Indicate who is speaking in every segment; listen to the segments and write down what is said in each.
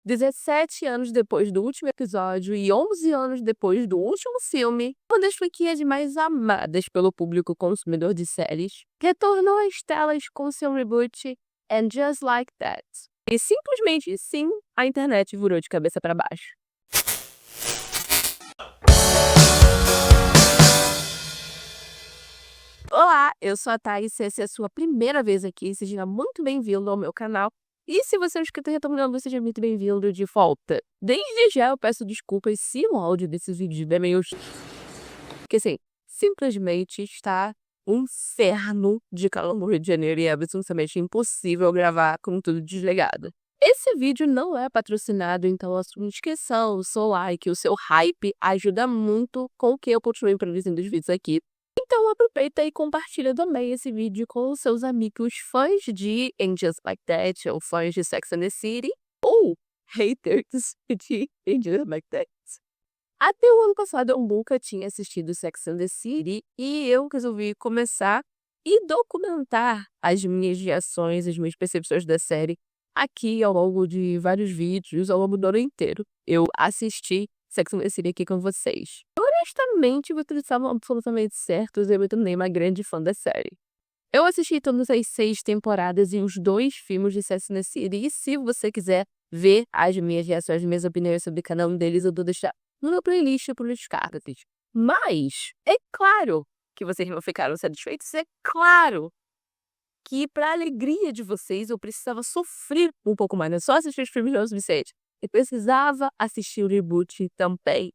Speaker 1: 17 anos depois do último episódio e 11 anos depois do último filme, uma das franquias mais amadas pelo público consumidor de séries retornou às telas com seu reboot And Just Like That. E simplesmente, sim, a internet virou de cabeça para baixo. Olá, eu sou a Thaís, se essa é a sua primeira vez aqui, seja muito bem-vindo ao meu canal. E se você é um inscrito retornando, seja muito bem-vindo de volta. Desde já eu peço desculpas se o áudio desses vídeos é meio... Porque assim, simplesmente está um inferno de calor no Rio de Janeiro e é absolutamente impossível gravar com tudo desligado. Esse vídeo não é patrocinado, então a sua inscrição, o seu like, o seu hype ajuda muito com que eu continue produzindo os vídeos aqui. Então aproveita e compartilha também esse vídeo com os seus amigos fãs de And Just Like That, ou fãs de Sex and the City, ou haters de And Just Like That. Até o ano passado eu nunca tinha assistido Sex and the City e eu resolvi começar e documentar as minhas reações, as minhas percepções da série aqui ao longo de vários vídeos, ao longo do ano inteiro. Eu assisti Sex and the City aqui com vocês. Honestamente, vocês estavam absolutamente certos, eu também uma grande fã da série. Eu assisti todas as 6 temporadas e os 2 filmes de Sex and the City, e se você quiser ver as minhas reações, as minhas opiniões sobre cada um deles, eu vou deixar no meu playlist por descargas. Mas, é claro que vocês não ficaram satisfeitos, é claro que, para alegria de vocês, eu precisava sofrer um pouco mais, não é só assistir os filmes não é o suficiente. Eu precisava assistir o reboot também.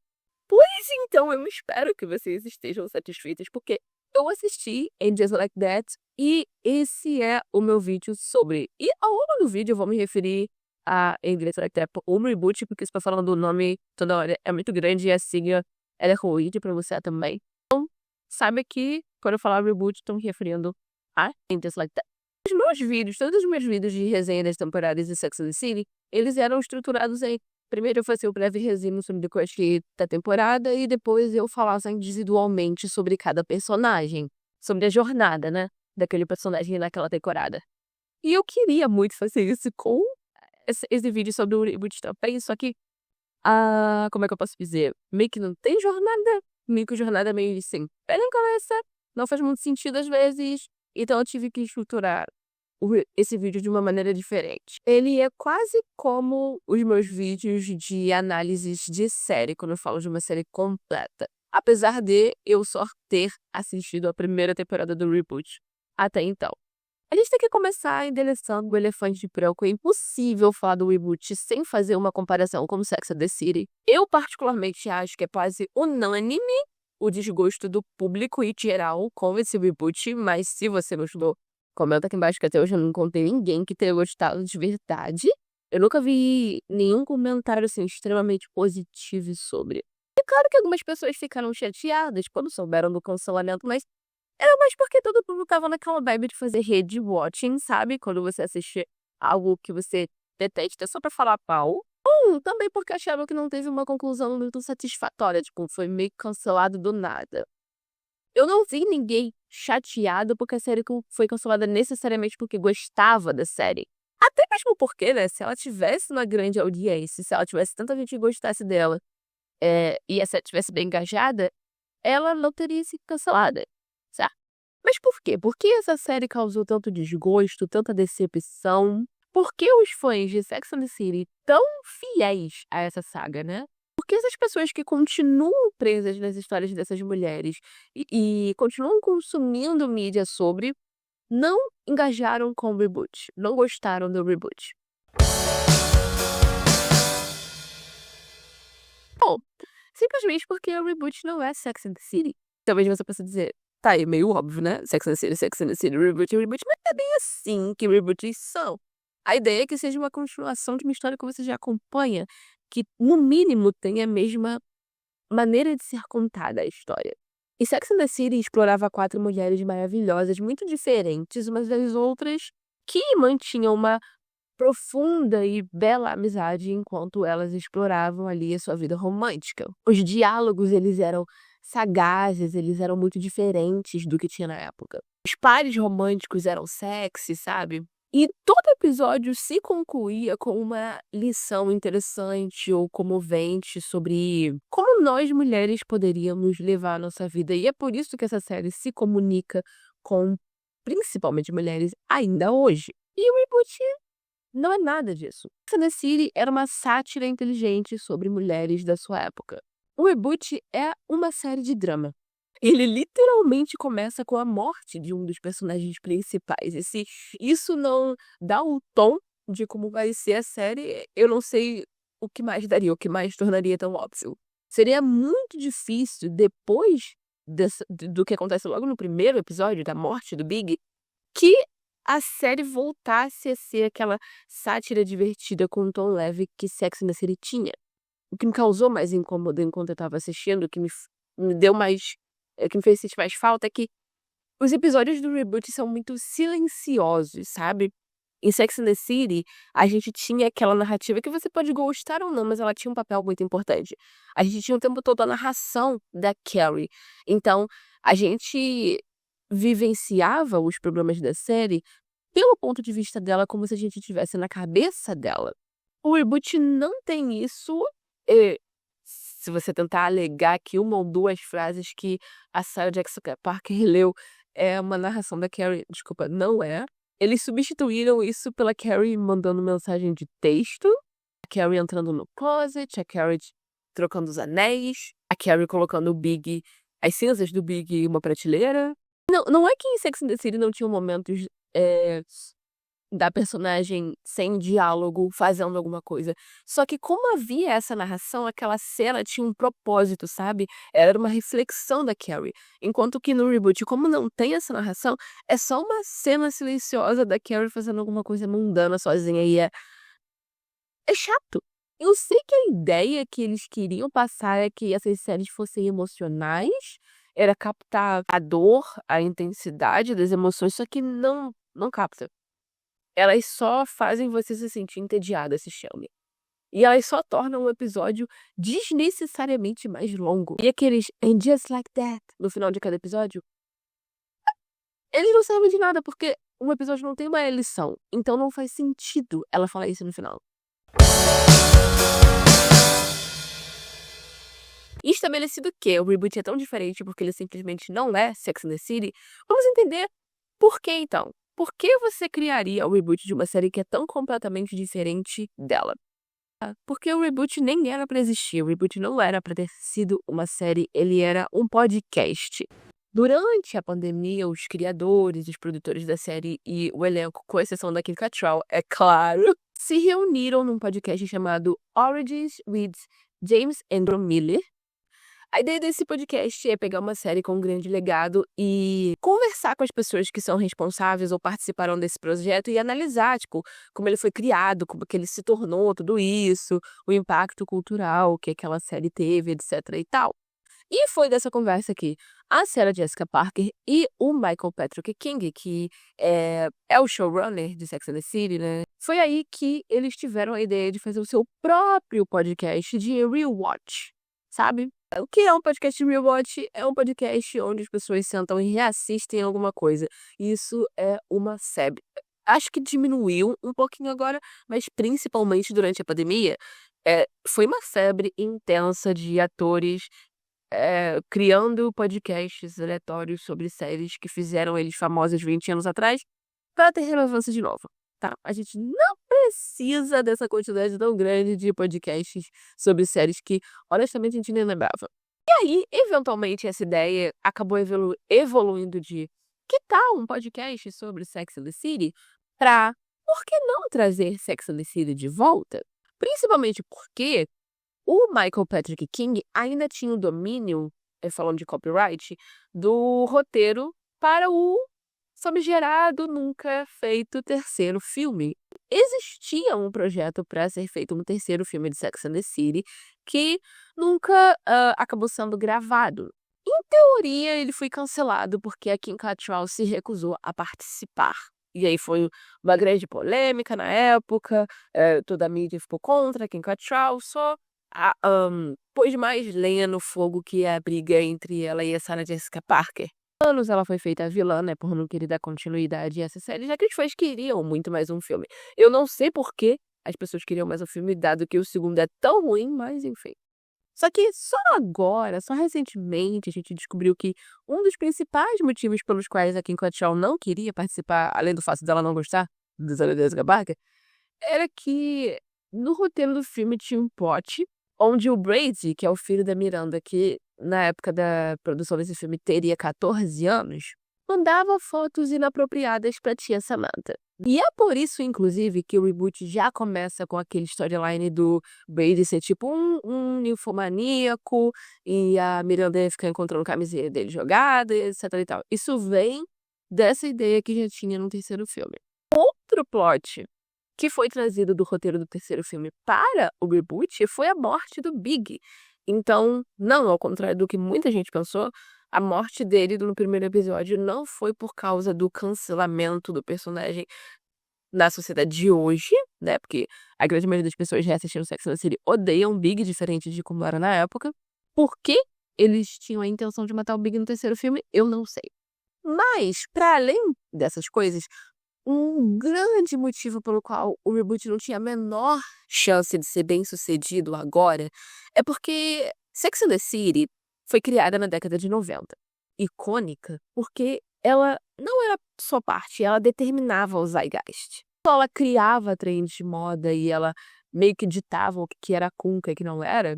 Speaker 1: Pois então, eu espero que vocês estejam satisfeitos, porque eu assisti And Just Like That e esse é o meu vídeo sobre. E ao longo do vídeo eu vou me referir a And Just Like That, o reboot, porque estou falando do nome toda hora, é muito grande e a sigla ela é ruim de pronunciar também. Então, saiba que quando eu falar reboot, estou me referindo a And Just Like That. Os meus vídeos, todos os meus vídeos de resenha das temporadas de Sex and the City, eles eram estruturados em... Primeiro eu fazia o breve resumo sobre o que eu achei da temporada e depois eu falava individualmente sobre cada personagem, sobre a jornada, né, daquele personagem naquela temporada. E eu queria muito fazer isso com esse vídeo sobre o reboot também, só que, como é que eu posso dizer? Meio que não tem jornada, meio que jornada meio assim, pé na cabeça, não faz muito sentido às vezes, então eu tive que estruturar esse vídeo de uma maneira diferente. Ele é quase como os meus vídeos de análises de série, quando eu falo de uma série completa. Apesar de eu só ter assistido a primeira temporada do reboot até então. A gente tem que começar endereçando o elefante de branco. É impossível falar do reboot sem fazer uma comparação com Sex and the City. Eu particularmente acho que é quase unânime o desgosto do público em geral com esse reboot, mas se você gostou, comenta aqui embaixo que até hoje eu não encontrei ninguém que tenha gostado de verdade. Eu nunca vi nenhum comentário assim extremamente positivo sobre. É claro que algumas pessoas ficaram chateadas quando souberam do cancelamento, mas era mais porque todo mundo tava naquela vibe de fazer rede watching, sabe? Quando você assiste algo que você detesta só pra falar pau. Ou também porque acharam que não teve uma conclusão muito satisfatória, tipo, foi meio cancelado do nada. Eu não vi ninguém chateado porque a série foi cancelada necessariamente porque gostava da série. Até mesmo porque, né, se ela tivesse uma grande audiência, se ela tivesse tanta gente que gostasse dela, e a série tivesse bem engajada, ela não teria sido cancelada, certo? Mas por quê? Por que essa série causou tanto desgosto, tanta decepção? Por que os fãs de Sex and the City tão fiéis a essa saga, né? Porque essas pessoas que continuam presas nas histórias dessas mulheres e continuam consumindo mídia sobre, não engajaram com o reboot, não gostaram do reboot. Bom, simplesmente porque o reboot não é Sex and the City. Talvez você possa dizer, tá, é meio óbvio, né? Sex and the City, reboot, mas é bem assim que reboots são. A ideia é que seja uma continuação de uma história que você já acompanha, que, no mínimo, tem a mesma maneira de ser contada a história. E Sex and the City explorava 4 mulheres maravilhosas, muito diferentes umas das outras, que mantinham uma profunda e bela amizade enquanto elas exploravam ali a sua vida romântica. Os diálogos, eles eram sagazes, eles eram muito diferentes do que tinha na época. Os pares românticos eram sexy, sabe? E todo episódio se concluía com uma lição interessante ou comovente sobre como nós mulheres poderíamos levar a nossa vida. E é por isso que essa série se comunica com principalmente mulheres ainda hoje. E o reboot não é nada disso. Sex and the City era uma sátira inteligente sobre mulheres da sua época. O reboot é uma série de drama. Ele literalmente começa com a morte de um dos personagens principais. E se isso não dá o tom de como vai ser a série, eu não sei o que mais daria, o que mais tornaria tão óbvio. Seria muito difícil, depois do que acontece logo no primeiro episódio, da morte do Big, que a série voltasse a ser aquela sátira divertida com um tom leve que Sex and the City tinha. O que me causou mais incômodo enquanto eu estava assistindo, o que me deu mais, o que me fez sentir mais falta é que os episódios do reboot são muito silenciosos, sabe? Em Sex and the City, a gente tinha aquela narrativa que você pode gostar ou não, mas ela tinha um papel muito importante. A gente tinha o tempo todo a narração da Carrie. Então, a gente vivenciava os problemas da série pelo ponto de vista dela, como se a gente estivesse na cabeça dela. O reboot não tem isso. Se você tentar alegar que uma ou duas frases que a Sarah Jessica Parker leu é uma narração da Carrie, desculpa, não é. Eles substituíram isso pela Carrie mandando mensagem de texto, a Carrie entrando no closet, a Carrie trocando os anéis, a Carrie colocando as cinzas do Big em uma prateleira. Não é que em Sex and the City não tinham momentos da personagem sem diálogo, fazendo alguma coisa. Só que como havia essa narração, aquela cena tinha um propósito, sabe? Era uma reflexão da Carrie. Enquanto que no reboot, como não tem essa narração, é só uma cena silenciosa da Carrie fazendo alguma coisa mundana sozinha e é chato. Eu sei que a ideia que eles queriam passar é que essas séries fossem emocionais, era captar a dor, a intensidade das emoções, só que não capta. Elas só fazem você se sentir entediada assistindo. E elas só tornam o episódio desnecessariamente mais longo. E aqueles "and just like that" no final de cada episódio, eles não servem de nada, porque um episódio não tem uma lição. Então não faz sentido ela falar isso no final. Estabelecido que o reboot é tão diferente porque ele simplesmente não é Sex and the City, vamos entender por que então. Por que você criaria o reboot de uma série que é tão completamente diferente dela? Porque o reboot nem era pra existir, o reboot não era pra ter sido uma série, ele era um podcast. Durante a pandemia, os criadores, os produtores da série e o elenco, com exceção da Kim Cattrall, é claro, se reuniram num podcast chamado Origins with James Andrew Miller. A ideia desse podcast é pegar uma série com um grande legado e conversar com as pessoas que são responsáveis ou participaram desse projeto e analisar, tipo, como ele foi criado, como que ele se tornou, tudo isso, o impacto cultural que aquela série teve, etc e tal. E foi dessa conversa que a Sarah Jessica Parker e o Michael Patrick King, que é o showrunner de Sex and the City, né? Foi aí que eles tiveram a ideia de fazer o seu próprio podcast de rewatch, sabe? O que é um podcast de rewatch? É um podcast onde as pessoas sentam e reassistem alguma coisa. Isso é uma série. Acho que diminuiu um pouquinho agora, mas principalmente durante a pandemia, foi uma febre intensa de atores criando podcasts aleatórios sobre séries que fizeram eles famosos 20 anos atrás para ter relevância de novo, tá? A gente não precisa dessa quantidade tão grande de podcasts sobre séries que, honestamente, a gente nem lembrava. E aí, eventualmente, essa ideia acabou evoluindo de que tal um podcast sobre Sex and the City pra, por que não trazer Sex and the City de volta? Principalmente porque o Michael Patrick King ainda tinha o domínio, falando de copyright, do roteiro para o famigerado, nunca feito terceiro filme. Existia um projeto para ser feito um terceiro filme de Sex and the City que nunca acabou sendo gravado. Em teoria, ele foi cancelado porque a Kim Cattrall se recusou a participar. E aí foi uma grande polêmica na época, toda a mídia ficou contra a Kim Cattrall, só pôs mais lenha no fogo que é a briga entre ela e a Sarah Jessica Parker. anos ela foi feita a vilã, né, por não querer dar continuidade a essa série, já que os fãs queriam muito mais um filme. Eu não sei por que as pessoas queriam mais um filme, dado que o segundo é tão ruim, mas enfim. Só que só agora, só recentemente, a gente descobriu que um dos principais motivos pelos quais a Kim Cattrall não queria participar, além do fato dela não gostar do Sarah Jessica Parker, era que no roteiro do filme tinha um plot onde o Brady, que é o filho da Miranda, que na época da produção desse filme teria 14 anos, mandava fotos inapropriadas pra tia Samantha. E é por isso, inclusive, que o reboot já começa com aquele storyline do Brady ser tipo um ninfomaníaco e a Miranda ia ficar encontrando camisinha dele jogada, e etc e tal. Isso vem dessa ideia que já tinha no terceiro filme. Outro plot que foi trazido do roteiro do terceiro filme para o reboot foi a morte do Big. Então, não, ao contrário do que muita gente pensou, a morte dele no primeiro episódio não foi por causa do cancelamento do personagem na sociedade de hoje, né? Porque a grande maioria das pessoas reassistindo Sex and the City odeiam o Big, diferente de como era na época. Por que eles tinham a intenção de matar o Big no terceiro filme, eu não sei. Mas, para além dessas coisas, um grande motivo pelo qual o reboot não tinha a menor chance de ser bem-sucedido agora é porque Sex and the City foi criada na década de 90. Icônica porque ela não era só parte, ela determinava o zeitgeist. Ela criava trends de moda e ela meio que ditava o que era cool, o que não era,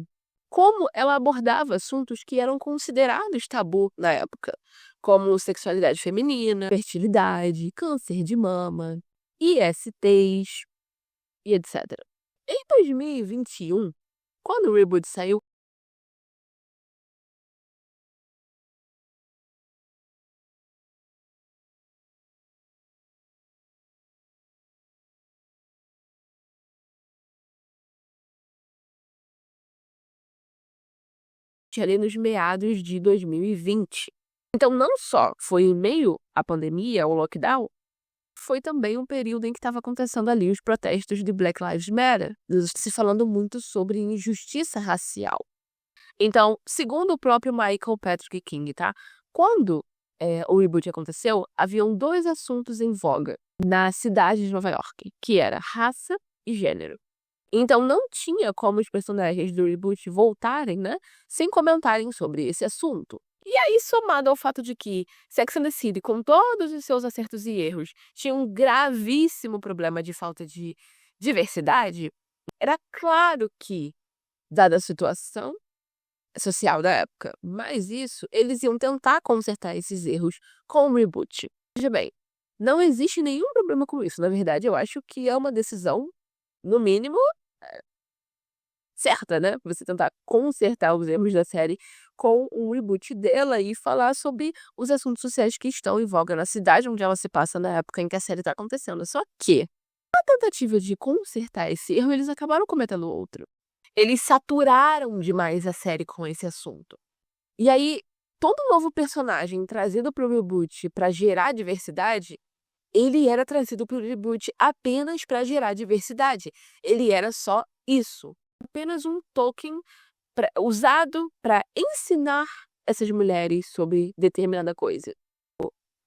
Speaker 1: como ela abordava assuntos que eram considerados tabu na época, como sexualidade feminina, fertilidade, câncer de mama, ISTs e etc. Em 2021, quando o reboot saiu, ali nos meados de 2020. Então, não só foi em meio à pandemia, ao lockdown, foi também um período em que estava acontecendo ali os protestos de Black Lives Matter, se falando muito sobre injustiça racial. Então, segundo o próprio Michael Patrick King, tá? Quando o reboot aconteceu, haviam dois assuntos em voga na cidade de Nova York, que era raça e gênero. Então não tinha como os personagens do reboot voltarem, né, sem comentarem sobre esse assunto. E aí, somado ao fato de que Sex and the City, com todos os seus acertos e erros, tinha um gravíssimo problema de falta de diversidade, era claro que, dada a situação social da época, mas isso, eles iam tentar consertar esses erros com o reboot. Veja bem, não existe nenhum problema com isso. Na verdade, eu acho que é uma decisão, no mínimo, certa, né? Você tentar consertar os erros da série com um reboot dela e falar sobre os assuntos sociais que estão em voga na cidade onde ela se passa na época em que a série está acontecendo. Só que, na tentativa de consertar esse erro, eles acabaram cometendo outro. Eles saturaram demais a série com esse assunto. E aí, todo novo personagem trazido para o reboot para gerar diversidade, ele era trazido para o reboot apenas para gerar diversidade. Ele era só isso. Apenas um token usado para ensinar essas mulheres sobre determinada coisa.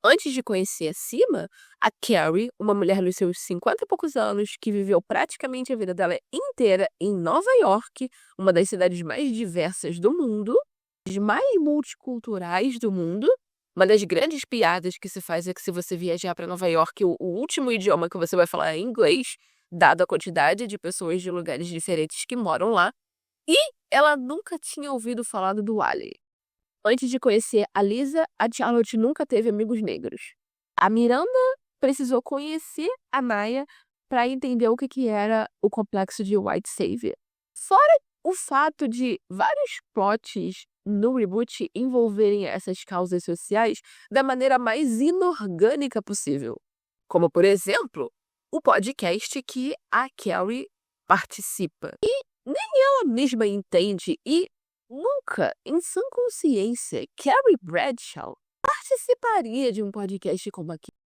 Speaker 1: Antes de conhecer a Cima, a Carrie, uma mulher nos seus 50 e poucos anos, que viveu praticamente a vida dela inteira em Nova York, uma das cidades mais diversas do mundo, as mais multiculturais do mundo. Uma das grandes piadas que se faz é que se você viajar para Nova York, o último idioma que você vai falar é inglês, dado a quantidade de pessoas de lugares diferentes que moram lá. E ela nunca tinha ouvido falar do Wally. Antes de conhecer a Lisa, a Charlotte nunca teve amigos negros. A Miranda precisou conhecer a Maya para entender o que era o complexo de White Savior. Fora o fato de vários plots no reboot envolverem essas causas sociais da maneira mais inorgânica possível. Como, por exemplo, o podcast que a Carrie participa. E nem ela mesma entende e nunca, em sã consciência, Carrie Bradshaw participaria de um podcast como aquele.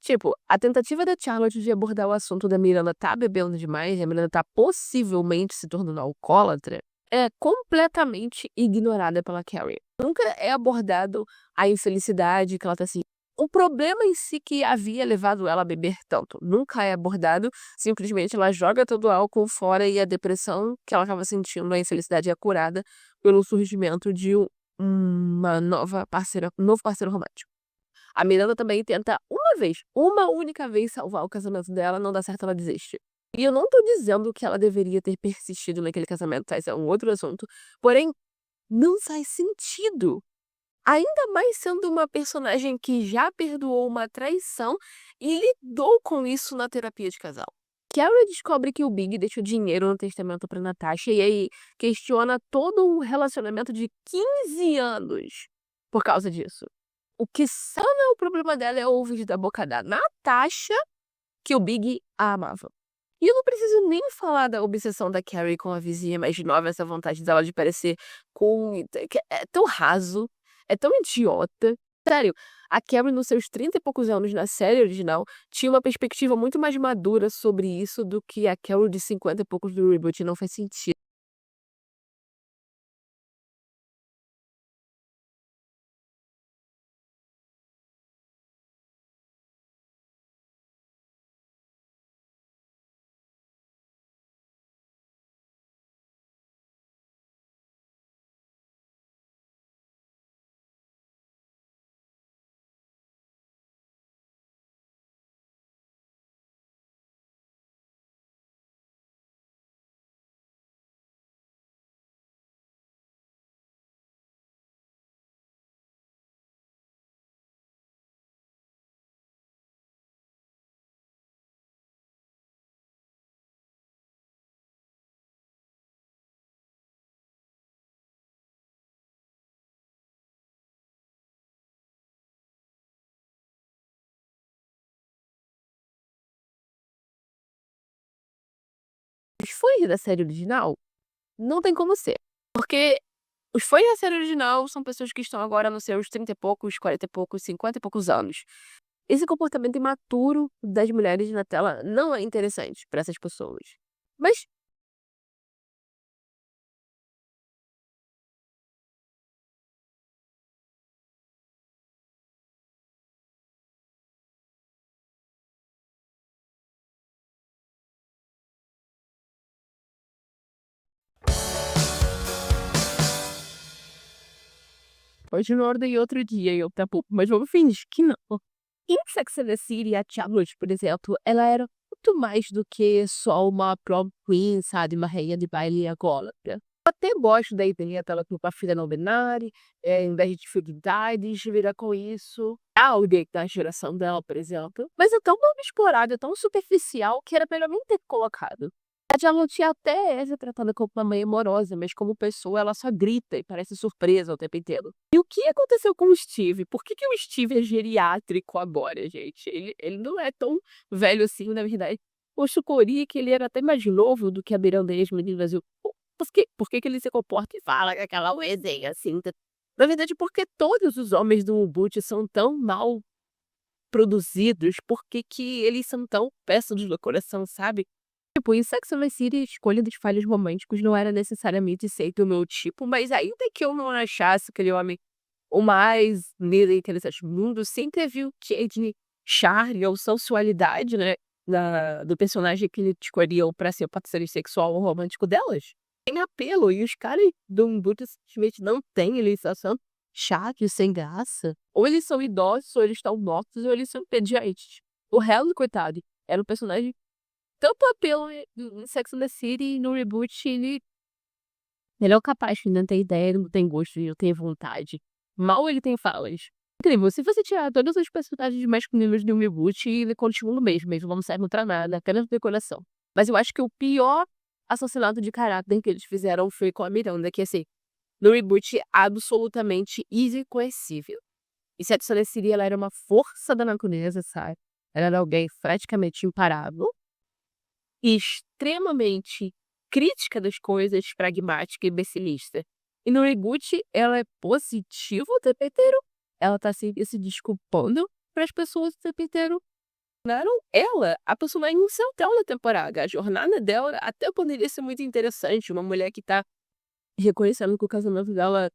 Speaker 1: Tipo, a tentativa da Charlotte de abordar o assunto da Miranda tá bebendo demais, e a Miranda tá possivelmente se tornando alcoólatra, é completamente ignorada pela Carrie. Nunca é abordado a infelicidade que ela tá sentindo. O problema em si que havia levado ela a beber tanto nunca é abordado, simplesmente ela joga todo o álcool fora e a depressão que ela estava sentindo, a infelicidade é curada pelo surgimento de uma nova parceira, um novo parceiro romântico. A Miranda também tenta uma única vez salvar o casamento dela, não dá certo, ela desiste. E eu não tô dizendo que ela deveria ter persistido naquele casamento, tá? Isso é um outro assunto. Porém, não faz sentido. Ainda mais sendo uma personagem que já perdoou uma traição e lidou com isso na terapia de casal. Carrie descobre que o Big deixou dinheiro no testamento pra Natasha e aí questiona todo o relacionamento de 15 anos por causa disso. O que sana o problema dela é ouvir da boca da Natasha que o Big a amava. E eu não preciso nem falar da obsessão da Carrie com a vizinha mais nova, essa vontade dela de parecer com... que é tão raso, é tão idiota. Sério, a Carrie nos seus 30 e poucos anos na série original tinha uma perspectiva muito mais madura sobre isso do que a Carrie de 50 e poucos do reboot, não faz sentido. Os fãs da série original não tem como ser. Porque os fãs da série original são pessoas que estão agora nos seus 30 e poucos, 40 e poucos, 50 e poucos anos. Esse comportamento imaturo das mulheres na tela não é interessante para essas pessoas. Mas hoje na ordem outro dia, eu tá pouco, mas vamos fingir que não. Em Sex and the City, a Charlotte, por exemplo, ela era muito mais do que só uma prom queen, sabe? Uma rainha de baile alcoólatra. Eu até gosto da ideia dela com uma filha não binária, em vez de dificuldades, vira com isso. Alguém da geração dela, por exemplo. Mas é tão mal explorado, é tão superficial, que era melhor nem ter colocado. A Charlotte até é retratada como uma mãe amorosa, mas como pessoa ela só grita e parece surpresa o tempo inteiro. E o que aconteceu com o Steve? Por que o Steve é geriátrico agora, gente? Ele não é tão velho assim, na verdade. Eu suporia que ele era até mais novo do que a Miranda e as meninas. Por que ele se comporta e fala com aquela resenha assim? Na verdade, porque todos os homens do Ubuntu são tão mal produzidos, por que eles são tão péssimos no coração, sabe? Tipo, em Sex and the City, a escolha dos falhos românticos não era necessariamente ser do meu tipo, mas ainda que eu não achasse aquele homem o mais lindo e interessante do mundo, sempre viu que de charme ou sensualidade, né, do personagem que ele escolheu pra ser o parceiro sexual ou romântico delas. Tem apelo, e os caras do Umbuto simplesmente não têm, eles só são chatos, sem graça. Ou eles são idosos, ou eles estão mortos, ou eles são pediatres. O Harry, coitado, era um personagem tanto apelo em Sex and the City e no reboot, ele é o capaz de não ter ideia, ele não tem gosto, ele não tem vontade. Mal ele tem falas. Incrível, se você tirar todos os personagens masculinos de um reboot, ele continua o mesmo, eles não servem pra nada, apenas decoração. Mas eu acho que o pior assassinato de caráter que eles fizeram foi com a Miranda, que assim, no reboot absolutamente irreconhecível. E Sex and the City, ela era uma força da natureza, sabe? Ela era alguém praticamente imparável e extremamente crítica das coisas, pragmática e imbecilista. E no reboot, ela é positiva o tempo inteiro. Ela tá sempre se desculpando para as pessoas o tempo inteiro. tornaram ela a personagem central da temporada. A jornada dela até poderia ser muito interessante, uma mulher que tá reconhecendo que o casamento dela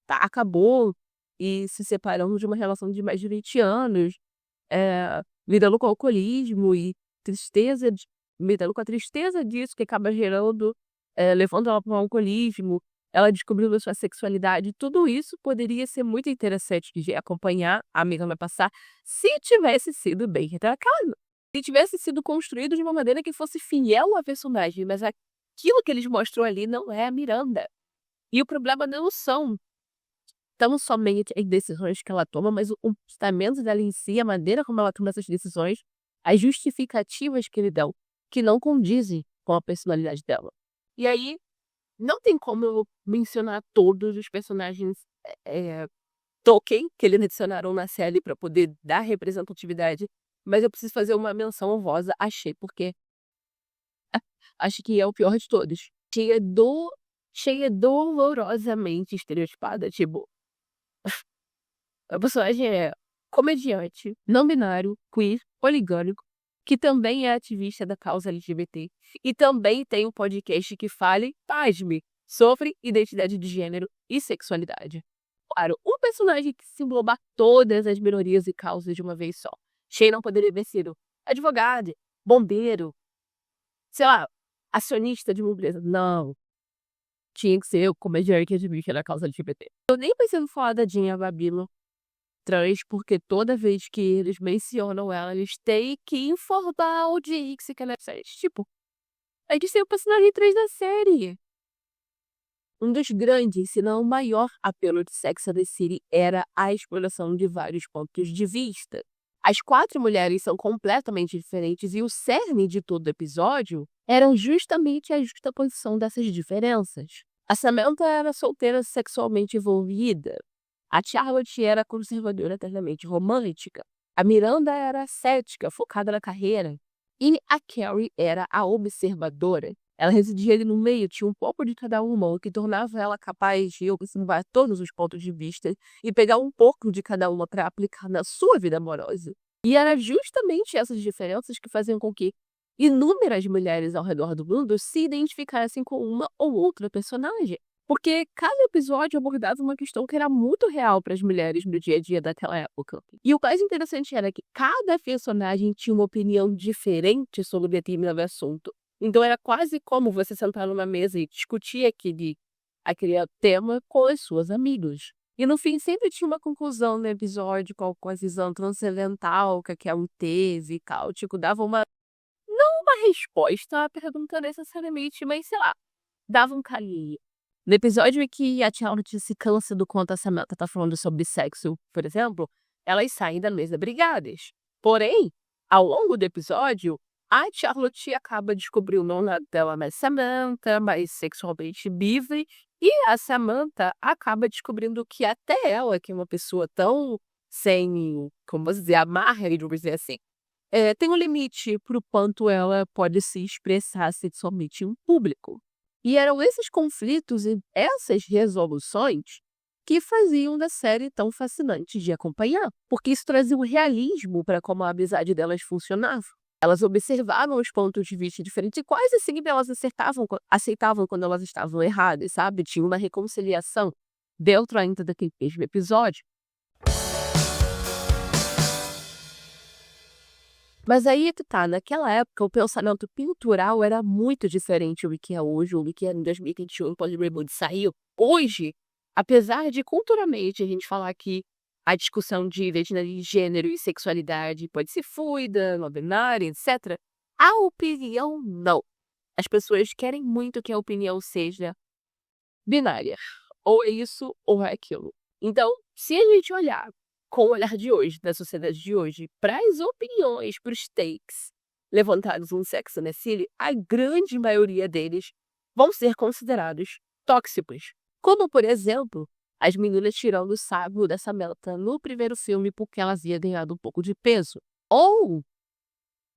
Speaker 1: acabou e se separando de uma relação de mais de 20 anos, lidando com o alcoolismo e tristeza lidando com a tristeza disso que acaba gerando, levando ela para o alcoolismo, ela descobrindo a sua sexualidade, tudo isso poderia ser muito interessante de acompanhar a Miranda passar, se tivesse sido bem retratado. Se tivesse sido construído de uma maneira que fosse fiel à personagem, mas aquilo que eles mostram ali não é a Miranda. E o problema não são tão somente as decisões que ela toma, mas o comportamento dela em si, a maneira como ela toma essas decisões, as justificativas que ele dão, que não condizem com a personalidade dela. E aí, não tem como eu mencionar todos os personagens Tolkien que eles adicionaram na série para poder dar representatividade, mas eu preciso fazer uma menção honrosa a Shea, porque acho que é o pior de todos. Shea é dolorosamente estereotipada, tipo, a personagem é comediante, não binário, queer, poligâmico, que também é ativista da causa LGBT e também tem um podcast que fale, pasme, sobre identidade de gênero e sexualidade. Claro, um personagem que se engloba todas as minorias e causas de uma vez só. Shea não poderia ter sido advogado, bombeiro, sei lá, acionista de uma empresa. Não. Tinha que ser o comediante ativista da causa LGBT. Eu nem preciso falar da Jean Babilo trans, porque toda vez que eles mencionam ela, eles têm que informar o Dixie que ela é trans. Tipo, eles têm o personagem trans da série. Um dos grandes, se não o maior apelo de Sex and the City era a exploração de vários pontos de vista. As 4 mulheres são completamente diferentes e o cerne de todo episódio eram justamente a justaposição dessas diferenças. A Samantha era solteira sexualmente envolvida. A Charlotte era conservadora eternamente romântica. A Miranda era cética, focada na carreira. E a Carrie era a observadora. Ela residia ali no meio, tinha um pouco de cada uma, o que tornava ela capaz de observar todos os pontos de vista e pegar um pouco de cada uma para aplicar na sua vida amorosa. E era justamente essas diferenças que faziam com que inúmeras mulheres ao redor do mundo se identificassem com uma ou outra personagem. Porque cada episódio abordava uma questão que era muito real para as mulheres no dia a dia daquela época. E o mais interessante era que cada personagem tinha uma opinião diferente sobre determinado assunto. Então era quase como você sentar numa mesa e discutir aquele tema com as suas amigas. E no fim sempre tinha uma conclusão no episódio com a visão transcendental que a Carrie teve e tal. Tipo, dava não uma resposta à pergunta necessariamente, mas sei lá, dava um caminho. No episódio em que a Charlotte se cansa do quanto a Samantha tá falando sobre sexo, por exemplo, elas saem da mesa brigadas. Porém, ao longo do episódio, a Charlotte acaba descobrindo um lado dela mais Samantha, mais sexualmente livre, e a Samantha acaba descobrindo que até ela, que é uma pessoa tão sem, como vou dizer, amarra, vamos dizer assim, tem um limite pro quanto ela pode se expressar sexualmente em público. E eram esses conflitos e essas resoluções que faziam da série tão fascinante de acompanhar, porque isso trazia um realismo para como a amizade delas funcionava. Elas observavam os pontos de vista diferentes e quase assim elas aceitavam quando elas estavam erradas, sabe? Tinha uma reconciliação dentro ainda daquele mesmo episódio. Mas aí é que tá, naquela época o pensamento cultural era muito diferente do que é hoje, ou do que era em 2021, quando o Reboot saiu. Hoje, apesar de culturalmente a gente falar que a discussão de identidade de gênero e sexualidade pode ser fluida, não binária, etc., a opinião não. As pessoas querem muito que a opinião seja binária. Ou é isso, ou é aquilo. Então, se a gente olhar com o olhar de hoje, da sociedade de hoje, para as opiniões, para os takes levantados no Sex and the City, a grande maioria deles vão ser considerados tóxicos. Como, por exemplo, as meninas tirando o sarro da Samantha no primeiro filme porque ela havia ganhado um pouco de peso. Ou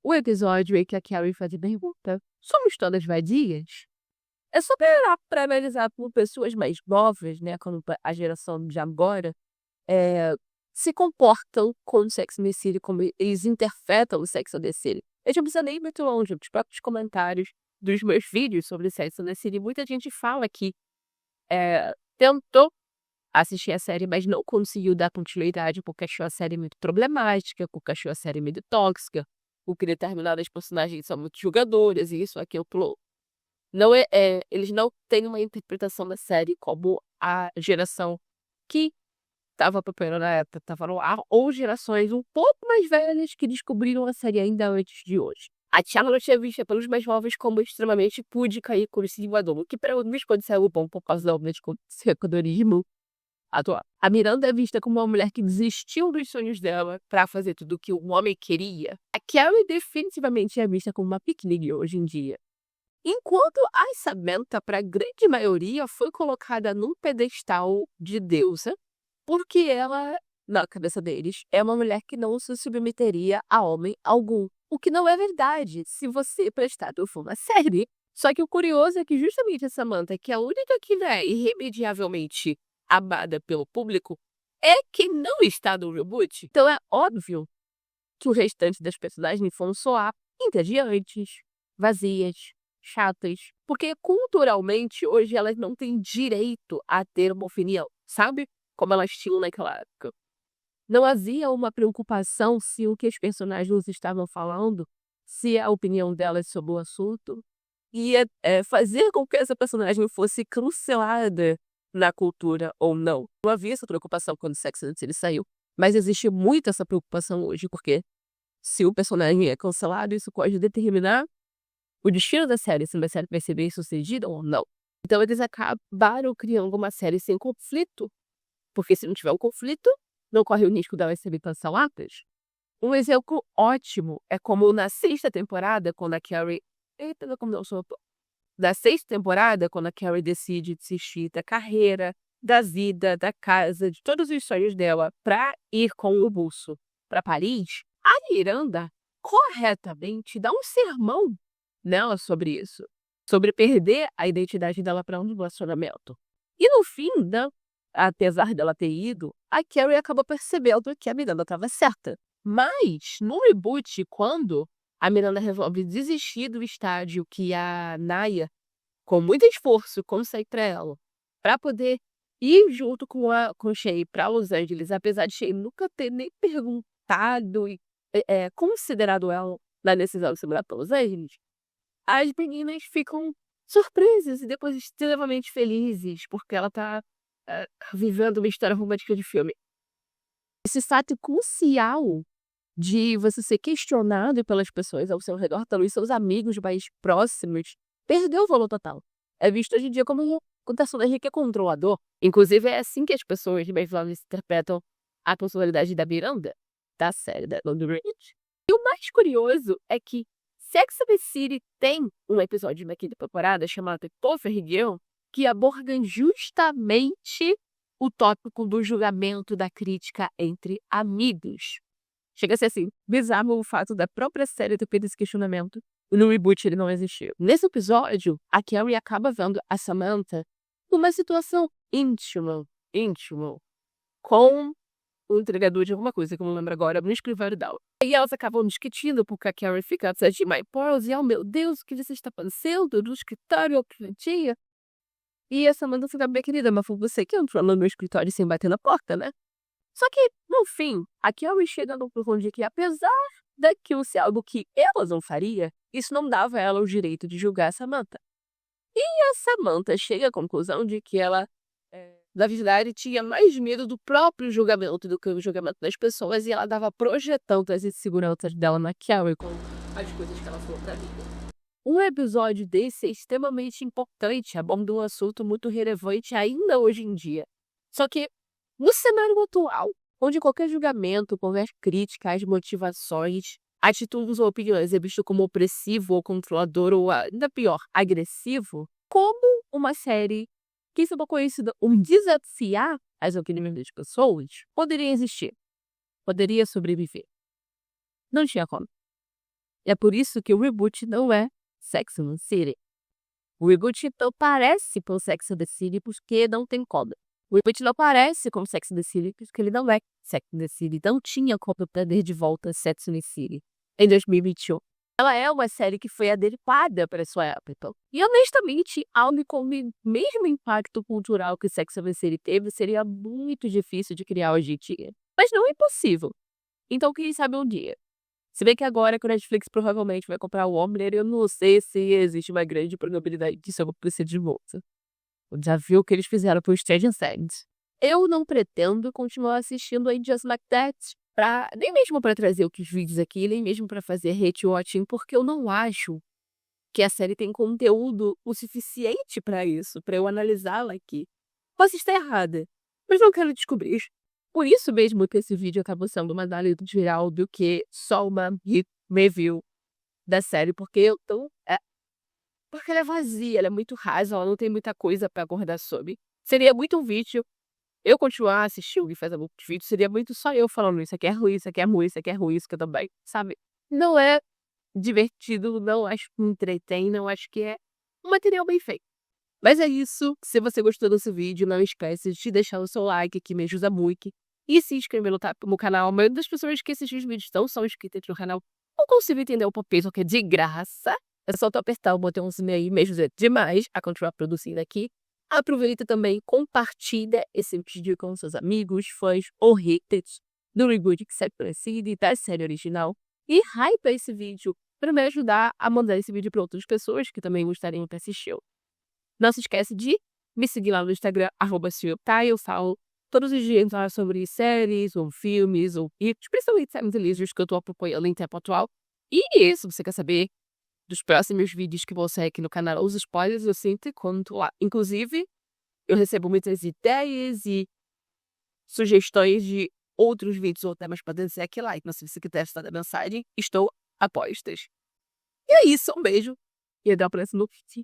Speaker 1: o episódio em que a Carrie faz a pergunta: somos todas vadias? É só para analisar por pessoas mais novas, né, como a geração de agora, se comportam com o Sex and the City, como eles interpretam o Sex and the City. Eu não precisa nem ir muito longe, nos próprios comentários dos meus vídeos sobre Sex and the City, muita gente fala que tentou assistir a série, mas não conseguiu dar continuidade porque achou a série muito problemática, porque achou a série meio tóxica, porque determinadas personagens são muito julgadoras, e isso, aquilo, aquilo. Não eles não têm uma interpretação da série como a geração que estava acompanhando na época, estava no ar, ou gerações um pouco mais velhas que descobriram a série ainda antes de hoje. A Charlotte é vista pelos mais novos como extremamente púdica e conservadora, o que para mim pode ser algo bom por causa do conservadorismo atual. A Miranda é vista como uma mulher que desistiu dos sonhos dela para fazer tudo o que um homem queria. A Carrie definitivamente é vista como uma piquenique hoje em dia. Enquanto a Samantha, para a grande maioria, foi colocada num pedestal de deusa, porque ela, na cabeça deles, é uma mulher que não se submeteria a homem algum. O que não é verdade, se você prestar atenção na série. Só que o curioso é que justamente a Samantha, que é a única que não é irremediavelmente amada pelo público, é que não está no reboot. Então é óbvio que o restante das personagens vão soar entediantes, vazias, chatas, porque culturalmente hoje elas não têm direito a ter uma opinião, sabe? Como elas tinham naquela época. Não havia uma preocupação se o que os personagens estavam falando, se a opinião delas sobre o assunto ia fazer com que essa personagem fosse cancelada na cultura ou não. Não havia essa preocupação quando Sex and the City saiu, mas existe muito essa preocupação hoje, porque se o personagem é cancelado, isso pode determinar o destino da série, se a série vai ser bem sucedida ou não. Então eles acabaram criando uma série sem conflito, porque se não tiver um conflito, não corre o risco delas serem canceladas. Um exemplo ótimo é como na sexta temporada, quando a Carrie... Eita, como não sou... Da sexta temporada, quando a Carrie decide desistir da carreira, da vida, da casa, de todos os sonhos dela, para ir com o bolso para Paris, a Miranda corretamente dá um sermão nela sobre isso, sobre perder a identidade dela para um relacionamento. E no fim, apesar dela ter ido, a Carrie acabou percebendo que a Miranda estava certa. Mas, no reboot, quando a Miranda resolve desistir do estágio que a Naya, com muito esforço, consegue para ela, para poder ir junto com o Shay para Los Angeles, apesar de Shay nunca ter nem perguntado e considerado ela na decisão de se mudar para Los Angeles, as meninas ficam surpresas e depois extremamente felizes, porque ela está vivendo uma história romântica de filme. Esse fato crucial de você ser questionado pelas pessoas ao seu redor, pelos seus amigos mais próximos, perdeu o valor total. É visto hoje em dia como um personagem que é controlador. Inclusive, é assim que as pessoas mais jovens interpretam a personalidade da Miranda, da série da London Bridge. E o mais curioso é que Sex and the City tem um episódio na quinta temporada chamado Topher Girl, que aborda justamente o tópico do julgamento da crítica entre amigos. Chega a ser assim, bizarro o fato da própria série ter feito esse questionamento. No reboot ele não existiu. Nesse episódio, a Carrie acaba vendo a Samantha numa situação íntima, com um entregador de alguma coisa, que eu não lembro agora, no escritório dela. E elas acabam discutindo porque a Carrie fica upset de My Pearls e, oh meu Deus, o que você está fazendo no escritório aquele dia? E a Samantha fica bem querida, mas foi você que entrou no meu escritório sem bater na porta, né? Só que, no fim, a Carrie chega no conclusão de que, apesar daquilo ser algo que elas não faria, isso não dava a ela o direito de julgar a Samantha. E a Samantha chega à conclusão de que ela, na verdade, tinha mais medo do próprio julgamento do que o julgamento das pessoas, e ela dava projetando as inseguranças dela na Carrie com as coisas que ela falou pra mim. Um episódio desse é extremamente importante, aborda um assunto muito relevante ainda hoje em dia. Só que, no cenário atual, onde qualquer julgamento, qualquer crítica às motivações, atitudes ou opiniões é visto como opressivo ou controlador ou, ainda pior, agressivo, como uma série que se conhecida um desafiar as opiniões das pessoas, poderia existir, poderia sobreviver. Não tinha como. É por isso que o reboot não é Sex and the City. O reboot então parece com Sex and the City porque não tem como. O Rupert não aparece como Sex and the City, porque ele não é Sex and the City. Não tinha como trazer de volta Sex and the City em 2021. Ela é uma série que foi adequada para sua época. E, honestamente, algo com o mesmo impacto cultural que Sex and the City teve seria muito difícil de criar hoje em dia. Mas não é impossível. Então, quem sabe um dia. Se bem que agora que o Netflix provavelmente vai comprar o Warner, eu não sei se existe uma grande probabilidade disso acontecer de volta. Já viu o que eles fizeram pro Stranger Things. Eu não pretendo continuar assistindo a Just Like That, nem mesmo para trazer outros vídeos aqui, nem mesmo para fazer hate watching, porque eu não acho que a série tem conteúdo o suficiente para isso, para eu analisá-la aqui. Posso estar errada, mas não quero descobrir. Por isso mesmo que esse vídeo acabou sendo uma análise geral do que só uma review da série, porque porque ela é vazia, ela é muito rasa, ela não tem muita coisa pra acordar sobre. Seria muito um vídeo, eu continuar assistindo e fazer muitos vídeos, seria muito só eu falando isso aqui é ruim, isso aqui é ruim, isso aqui é ruim, isso aqui também, sabe? Não é divertido, não acho que me entretém, não acho que é um material bem feito. Mas é isso, se você gostou desse vídeo, não esquece de deixar o seu like, que me ajuda muito, e se inscrever no canal. A maioria das pessoas que assistem os vídeos não são inscritas no canal, não consigo entender o porquê, só que é de graça. É só tu apertar o botãozinho aí, me ajuda demais a continuar produzindo aqui. Aproveita também, compartilha esse vídeo com seus amigos, fãs ou haters do Reboot que segue City, da série original. E hype esse vídeo para me ajudar a mandar esse vídeo para outras pessoas que também gostariam de assistir. Não se esquece de me seguir lá no Instagram, @silviotai. Eu falo todos os dias lá sobre séries, ou filmes, ou vídeos, principalmente séries e livros que eu tô acompanhando em tempo atual. E se você quer saber dos próximos vídeos que vão sair aqui no canal, os spoilers, eu sempre conto lá. Inclusive, eu recebo muitas ideias e sugestões de outros vídeos ou temas para dizer aqui lá. Então, se você quiser estar a mensagem, estou a postas. E é isso, um beijo e até o próximo vídeo.